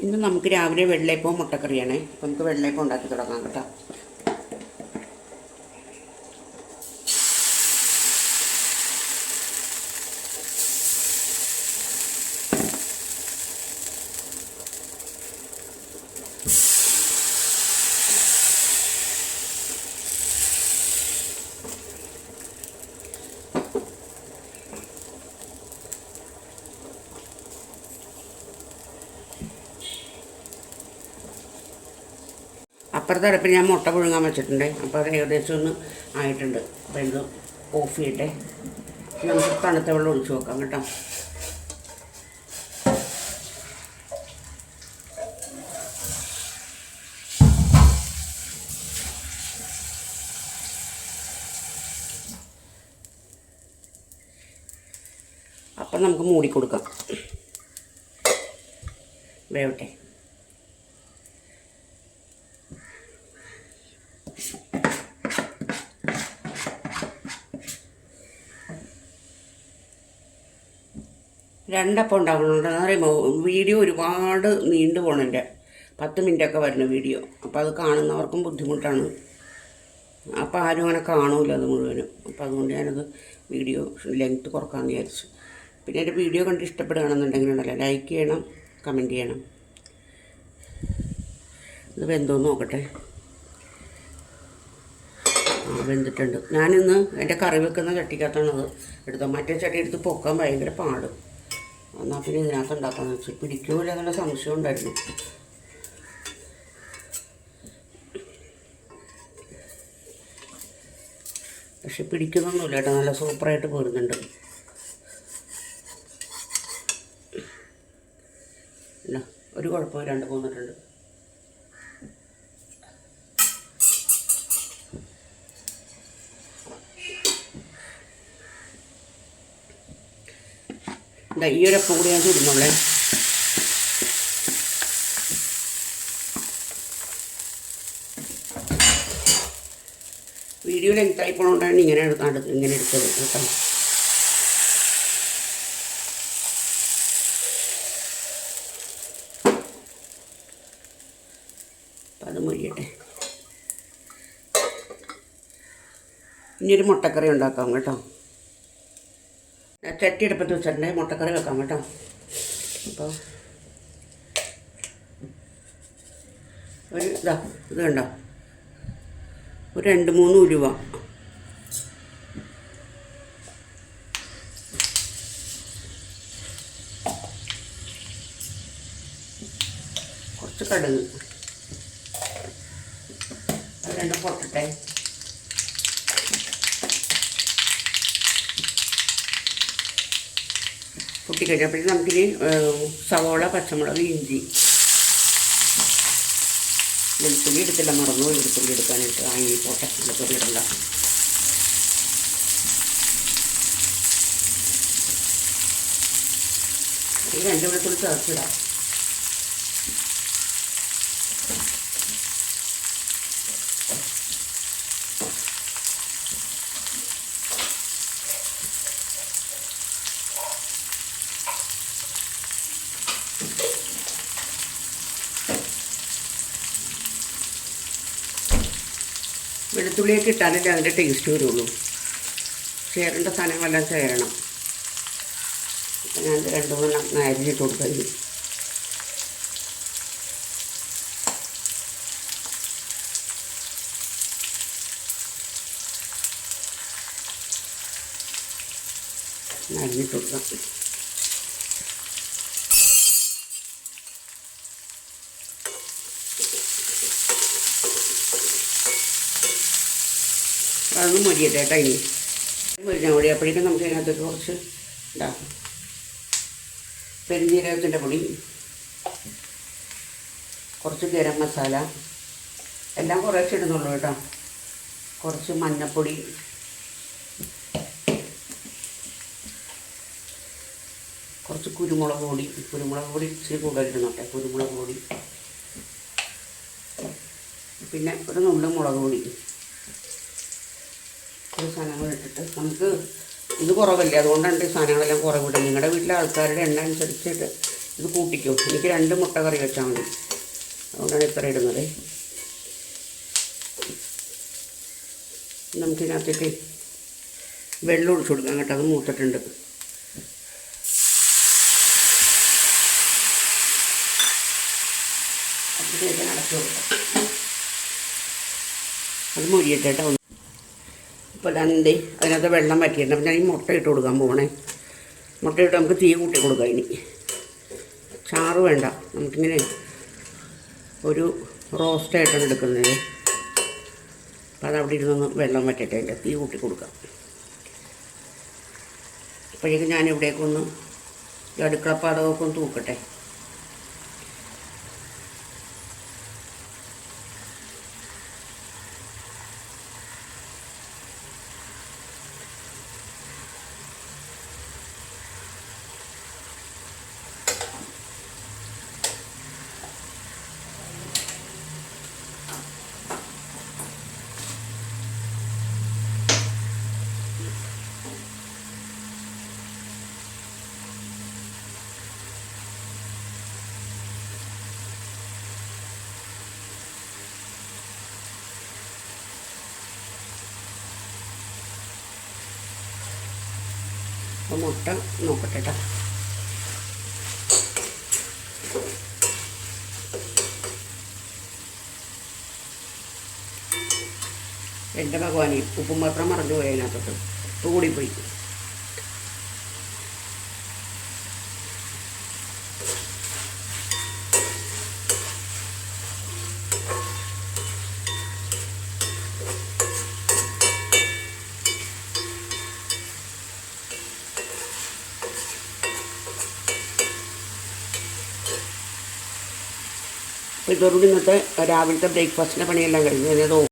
ഇന്ന് നമുക്ക് രാവിലെ വെള്ളയപ്പവും മുട്ടക്കറിയാണ്. അപ്പോൾ നമുക്ക് വെള്ളയപ്പം ഉണ്ടാക്കി തുടങ്ങാം കേട്ടോ. അപ്പുറത്തെ അടുപ്പിൽ ഞാൻ മുട്ട പുഴുങ്ങാൻ വെച്ചിട്ടുണ്ട്. അപ്പോൾ അത് ഏകദേശം ഒന്ന് ആയിട്ടുണ്ട്. അപ്പോൾ ഇത് ഓഫ് ചെയ്യട്ടെ. നമുക്ക് തണുത്ത വെള്ളം ഒഴിച്ച് വെക്കാം കേട്ടോ. അപ്പം നമുക്ക് മൂടിക്കൊടുക്കാം, വേവട്ടെ. രണ്ടപ്പം ഉണ്ടാകുന്നുണ്ട്. എന്ന് പറയുമ്പോൾ വീഡിയോ ഒരുപാട് നീണ്ടു പോകണതിൻ്റെ 10 മിനിറ്റൊക്കെ വരുന്ന വീഡിയോ. അപ്പോൾ അത് കാണുന്നവർക്കും ബുദ്ധിമുട്ടാണ്. അപ്പോൾ ആരും അങ്ങനെ കാണൂല അത് മുഴുവനും. അപ്പോൾ അതുകൊണ്ട് ഞാനത് വീഡിയോ ലെങ്ത്ത് കുറക്കാമെന്ന് വിചാരിച്ചു. പിന്നെ എൻ്റെ വീഡിയോ കണ്ട് ഇഷ്ടപ്പെടുകയാണെന്നുണ്ടെങ്കിലുണ്ടല്ലോ ലൈക്ക് ചെയ്യണം, കമൻറ്റ് ചെയ്യണം. ഇത് വെന്തോന്ന് നോക്കട്ടെ. വെന്തിട്ടുണ്ട്. ഞാനിന്ന് എൻ്റെ കറി വെക്കുന്ന ചട്ടിക്കകത്താണത് എടുത്തത്. മറ്റേ ചട്ടി എടുത്ത് പൊക്കാൻ ഭയങ്കര പാട്. എന്നാൽ പിന്നെ ഇതിനകത്ത് ഉണ്ടാക്കാമെന്ന് വെച്ചാൽ പിടിക്കൂല എന്നുള്ള സംശയം ഉണ്ടായിരുന്നു. പക്ഷെ പിടിക്കുന്നൊന്നുമില്ല കേട്ടോ, നല്ല സൂപ്പറായിട്ട് പോരുന്നുണ്ട്. ഇല്ല, ഒരു കുഴപ്പമില്ല, 2 പോന്നിട്ടുണ്ട്. ഈ ഒരപ്പം കൂടി ഞാൻ ചുടുന്നുള്ളേ. വീഡിയോ ലെങ്ത്തായി പോകണോണ്ടാണ് ഇങ്ങനെ എടുത്തത് കേട്ടോ. അപ്പം അത് മൊഴിയട്ടെ. ഇനിയൊരു മുട്ടക്കറി ഉണ്ടാക്കാം കേട്ടോ. ചട്ടി എടുപ്പത്ത് വെച്ചിട്ടുണ്ടെങ്കിൽ മുട്ടക്കറി വെക്കാം കേട്ടോ. അപ്പോൾ ഇത് കണ്ടോ, ഒരു 2-3 ഉലുവ, കുറച്ച് കടുക്, 2 പൊട്ടട്ടെ. പൊട്ടിക്കഴിഞ്ഞപ്പോഴേ നമുക്കിനി സവോള, പച്ചമുളക്, ഇഞ്ചി, വെളുത്തുള്ളി എടുത്തില്ല, മറന്നു വെളുത്തുള്ളി എടുക്കാനായിട്ട്. ഈ പോട്ടെ, വെളുത്തുള്ളി ഇടണ്ട. ഈ 2 വെളുത്തുള്ളി ചേർത്തിടാം. വെളുത്തുള്ളിയൊക്കെ ഇട്ടാലല്ലേ അതിൻ്റെ ടേസ്റ്റ് വരുള്ളൂ. ചേരേണ്ട സാധനങ്ങളെല്ലാം ചേരണം. അപ്പം ഞാൻ 2-3 അരിഞ്ഞിട്ട് കൊടുക്കുക. അരിഞ്ഞിട്ട് കൊടുക്കാം. അതൊന്ന് മൊരിയട്ടെ കേട്ടോ. ഇനി മുരിഞ്ഞാൽ മതി. അപ്പോഴേക്കും നമുക്ക് അതിനകത്ത് കുറച്ച് പെരുംജീരകത്തിൻ്റെ പൊടി, കുറച്ച് ഗരം മസാല, എല്ലാം കുറച്ച് ഇടുന്നുള്ളൂ കേട്ടോ. കുറച്ച് മഞ്ഞൾപ്പൊടി, കുറച്ച് കുരുമുളക് പൊടി ഇച്ചിരി കൂടുതലിടുന്നോട്ടെ. കുരുമുളക് പൊടി, പിന്നെ ഒരു നുള്ളു മുളക് പൊടി, ഈ സാധനങ്ങൾ ഇട്ടിട്ട് നമുക്ക് ഇത് കുറവല്ലേ, അതുകൊണ്ടാണ് ഈ സാധനങ്ങളെല്ലാം കുറവിടും. നിങ്ങളുടെ വീട്ടിലെ ആൾക്കാരുടെ എണ്ണ അനുസരിച്ചിട്ട് ഇത് കൂട്ടിക്കോ. എനിക്ക് 2 മുട്ട കറി വെച്ചാൽ മതി, അതുകൊണ്ടാണ് ഇത്ര ഇടുന്നത്. നമുക്കിതിനകത്തേക്ക് വെള്ളം ഒഴിച്ചു കൊടുക്കാം കേട്ടോ. അത് മൂത്തിട്ടുണ്ട്. അതിലേക്ക് അടച്ചു കൊടുക്കാം. അത് മൊരിയട്ടെ കേട്ടോ. ഇപ്പോൾ രണ്ട് അതിനകത്ത് വെള്ളം വറ്റിയിട്ടുണ്ട്. അപ്പം ഞാൻ ഈ മുട്ട ഇട്ട് കൊടുക്കാൻ പോകണേ. മുട്ടയിട്ട് നമുക്ക് തീ കൂട്ടി കൊടുക്കാം. ഇനി ചാറ് വേണ്ട, നമുക്കിങ്ങനെ ഒരു റോസ്റ്റായിട്ടാണ് എടുക്കുന്നത്. അപ്പം അതവിടെ ഇരുന്നൊന്ന് വെള്ളം വറ്റട്ടെ, അതിൻ്റെ തീ കൂട്ടി കൊടുക്കാം. അപ്പോഴേക്കും ഞാൻ ഇവിടേക്കൊന്ന് അടുക്കളപ്പാടമൊക്കെ ഒന്ന് തൂക്കട്ടെ. അപ്പോൾ മുട്ട നോക്കട്ടെ കേട്ടോ. എൻ്റെ ഭഗവാനെ, ഉപ്പും മാത്രം മറന്നു പോയി. അതിനകത്തോട്ട് ഉപ്പ് കൂടിപ്പോയി. അപ്പോൾ ഇതോടുകൂടി ഇന്നത്തെ രാവിലത്തെ ബ്രേക്ക്ഫാസ്റ്റിൻ്റെ പണിയെല്ലാം കഴിഞ്ഞു.